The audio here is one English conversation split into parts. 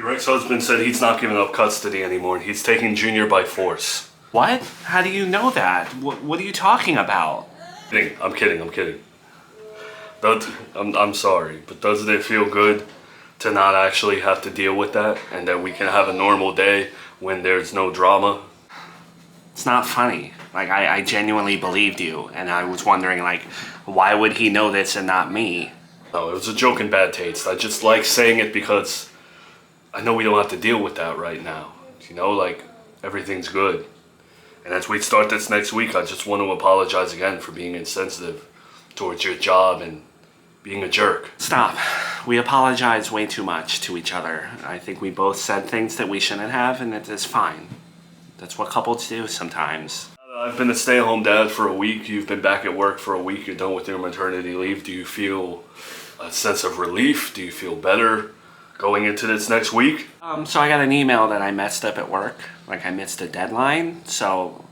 Your ex-husband said he's not giving up custody anymore and he's taking Junior by force. What? How do you know that? What are you talking about? I'm kidding. I'm sorry, but doesn't it feel good to not actually have to deal with that and that we can have a normal day when there's no drama? It's not funny. Like, I genuinely believed you, and I was wondering, like, why would he know this and not me? No, it was a joke in bad taste. I just like saying it because I know we don't have to deal with that right now. You know, like, everything's good. And as we start this next week, I just want to apologize again for being insensitive towards your job and being a jerk. Stop. We apologize way too much to each other. I think we both said things that we shouldn't have, and it is fine. That's what couples do sometimes. I've been a stay-at-home dad for a week. You've been back at work for a week. You're done with your maternity leave. Do you feel a sense of relief? Do you feel better going into this next week? So I got an email that I messed up at work. Like, I missed a deadline. So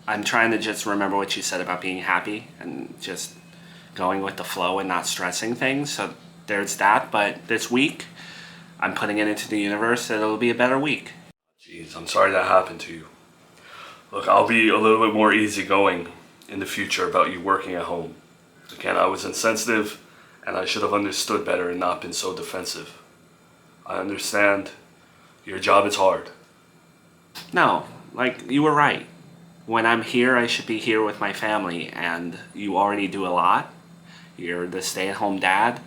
I'm trying to just remember what you said about being happy and just going with the flow and not stressing things. So there's that. But this week, I'm putting it into the universe that it'll be a better week. Jeez, I'm sorry that happened to you. Look, I'll be a little bit more easygoing in the future about you working at home. Again, I was insensitive and I should have understood better and not been so defensive. I understand your job is hard. No, like, you were right. When I'm here, I should be here with my family, and you already do a lot. You're the stay-at-home dad.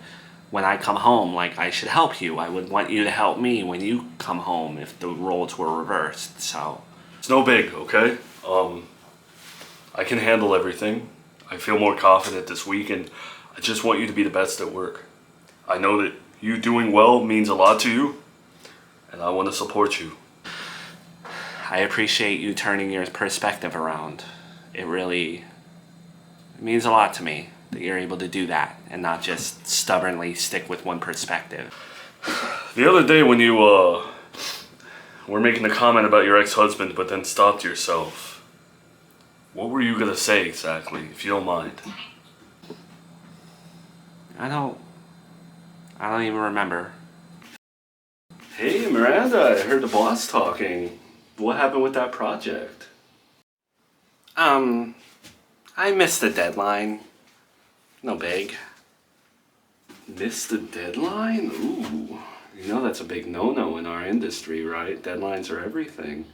When I come home, like, I should help you. I would want you to help me when you come home if the roles were reversed, so. It's no big, okay? I can handle everything. I feel more confident this week, and I just want you to be the best at work. I know that you doing well means a lot to you, and I want to support you. I appreciate you turning your perspective around. It means a lot to me that you're able to do that and not just stubbornly stick with one perspective. The other day when you were making a comment about your ex-husband but then stopped yourself, what were you gonna say exactly, if you don't mind? I don't even remember. Hey Miranda, I heard the boss talking. What happened with that project? I missed the deadline. No big. Missed the deadline? Ooh, you know that's a big no-no in our industry, right? Deadlines are everything.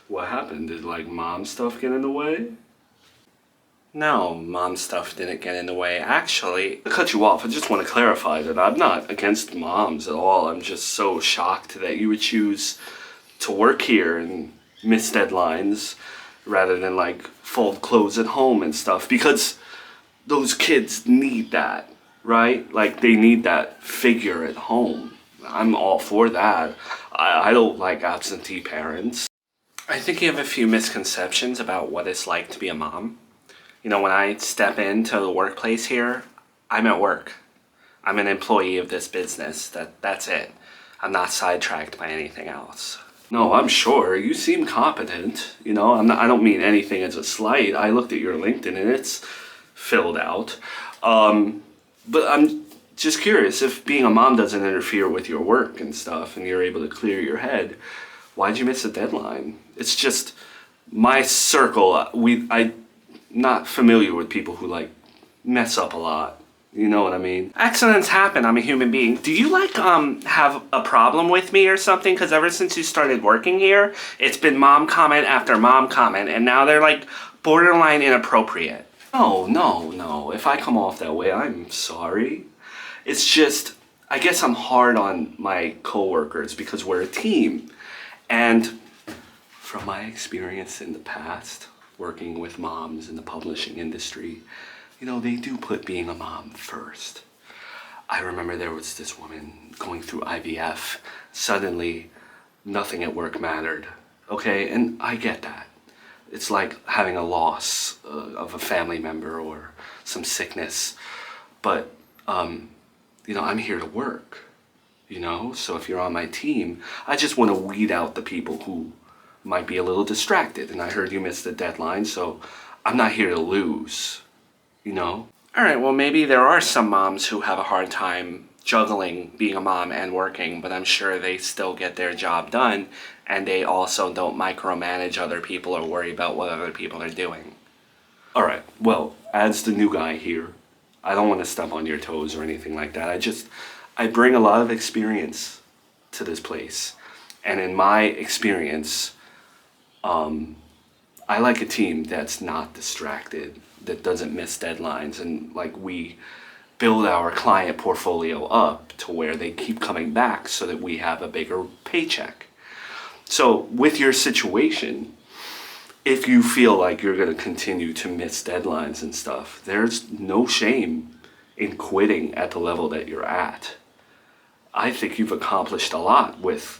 What happened? Did, like, mom stuff get in the way? No, mom stuff didn't get in the way. Actually, To cut you off, I just want to clarify that I'm not against moms at all. I'm just so shocked that you would choose to work here and miss deadlines rather than, like, fold clothes at home and stuff, because those kids need that, right? Like, they need that figure at home. I'm all for that. I don't like absentee parents. I think you have a few misconceptions about what it's like to be a mom. You know, when I step into the workplace here, I'm at work. I'm an employee of this business. That's it. I'm not sidetracked by anything else. No, I'm sure. You seem competent. You know, I don't mean anything as a slight. I looked at your LinkedIn and it's filled out. But I'm just curious, if being a mom doesn't interfere with your work and stuff and you're able to clear your head, why'd you miss a deadline? It's just my circle. I'm not familiar with people who, like, mess up a lot. You know what I mean? Accidents happen. I'm a human being. Do you, like, have a problem with me or something? Because ever since you started working here, it's been mom comment after mom comment, and now they're, like, borderline inappropriate. No. If I come off that way, I'm sorry. It's just, I guess I'm hard on my coworkers because we're a team. And from my experience in the past, working with moms in the publishing industry, you know, they do put being a mom first. I remember there was this woman going through IVF. Suddenly, nothing at work mattered. Okay, and I get that. It's like having a loss of a family member or some sickness. But, you know, I'm here to work, you know? So if you're on my team, I just want to weed out the people who might be a little distracted. And I heard you missed the deadline, so I'm not here to lose, you know? All right, well, maybe there are some moms who have a hard time juggling being a mom and working, but I'm sure they still get their job done, and they also don't micromanage other people or worry about what other people are doing. All right, well, as the new guy here, I don't want to step on your toes or anything like that. I bring a lot of experience to this place. And in my experience, I like a team that's not distracted, that doesn't miss deadlines, and like we build our client portfolio up to where they keep coming back so that we have a bigger paycheck. So with your situation, if you feel like you're going to continue to miss deadlines and stuff, there's no shame in quitting at the level that you're at. I think you've accomplished a lot with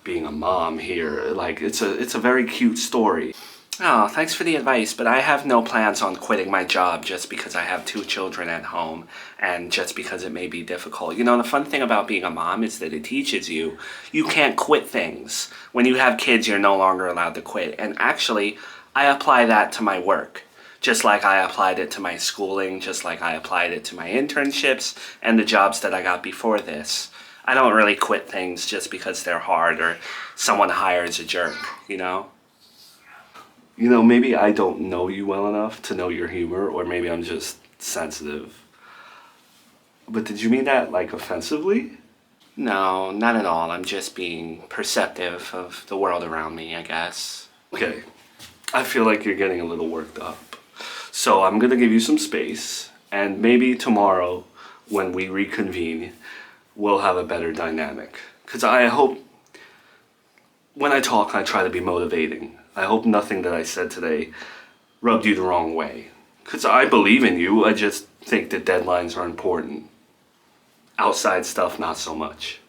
being a mom here. Like it's a very cute story. Oh, thanks for the advice, but I have no plans on quitting my job just because I have 2 children at home and just because it may be difficult. You know, the fun thing about being a mom is that it teaches you can't quit things. When you have kids, you're no longer allowed to quit. And actually, I apply that to my work. Just like I applied it to my schooling, just like I applied it to my internships and the jobs that I got before this. I don't really quit things just because they're hard or someone hires a jerk, you know? You know, maybe I don't know you well enough to know your humor, or maybe I'm just sensitive. But did you mean that, like, offensively? No, not at all. I'm just being perceptive of the world around me, I guess. Okay, I feel like you're getting a little worked up. So I'm gonna give you some space, and maybe tomorrow, when we reconvene, we'll have a better dynamic. Because I hope, when I talk, I try to be motivating. I hope nothing that I said today rubbed you the wrong way. Because I believe in you, I just think that deadlines are important. Outside stuff, not so much.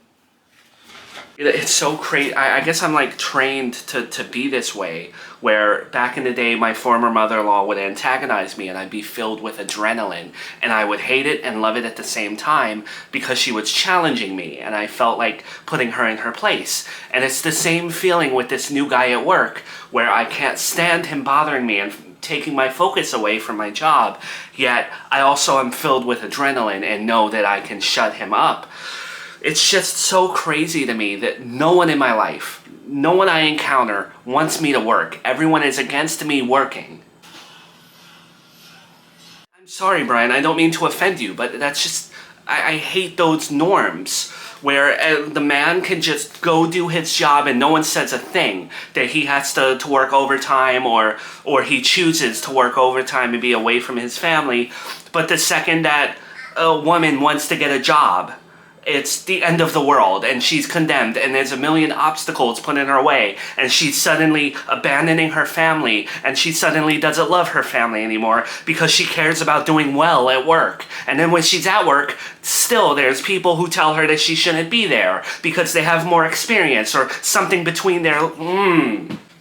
It's so crazy. I guess I'm like trained to be this way, where back in the day my former mother-in-law would antagonize me and I'd be filled with adrenaline and I would hate it and love it at the same time because she was challenging me and I felt like putting her in her place. And it's the same feeling with this new guy at work where I can't stand him bothering me and taking my focus away from my job, yet I also am filled with adrenaline and know that I can shut him up. It's just so crazy to me that no one in my life, no one I encounter wants me to work. Everyone is against me working. I'm sorry, Brian, I don't mean to offend you, but that's just, I hate those norms where the man can just go do his job and no one says a thing, that he has to work overtime or he chooses to work overtime and be away from his family. But the second that a woman wants to get a job, it's the end of the world and she's condemned and there's a million obstacles put in her way and she's suddenly abandoning her family and she suddenly doesn't love her family anymore because she cares about doing well at work. And then when she's at work, still there's people who tell her that she shouldn't be there because they have more experience or something between their...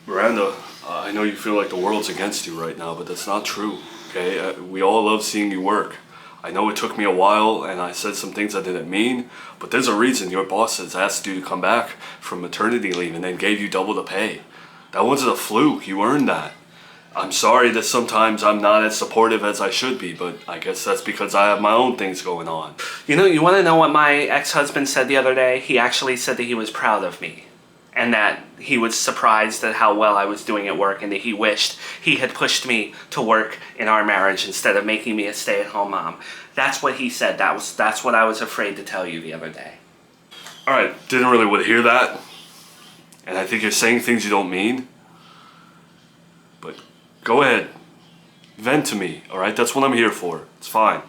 Miranda, I know you feel like the world's against you right now, but that's not true, okay? We all love seeing you work. I know it took me a while and I said some things I didn't mean, but there's a reason your boss has asked you to come back from maternity leave and then gave you double the pay. That wasn't a fluke, you earned that. I'm sorry that sometimes I'm not as supportive as I should be, but I guess that's because I have my own things going on. You know, you want to know what my ex-husband said the other day? He actually said that he was proud of me. And that he was surprised at how well I was doing at work and that he wished he had pushed me to work in our marriage instead of making me a stay-at-home mom. That's what he said. That's what I was afraid to tell you the other day. Alright, didn't really want to hear that. And I think you're saying things you don't mean. But go ahead. Vent to me, alright? That's what I'm here for. It's fine.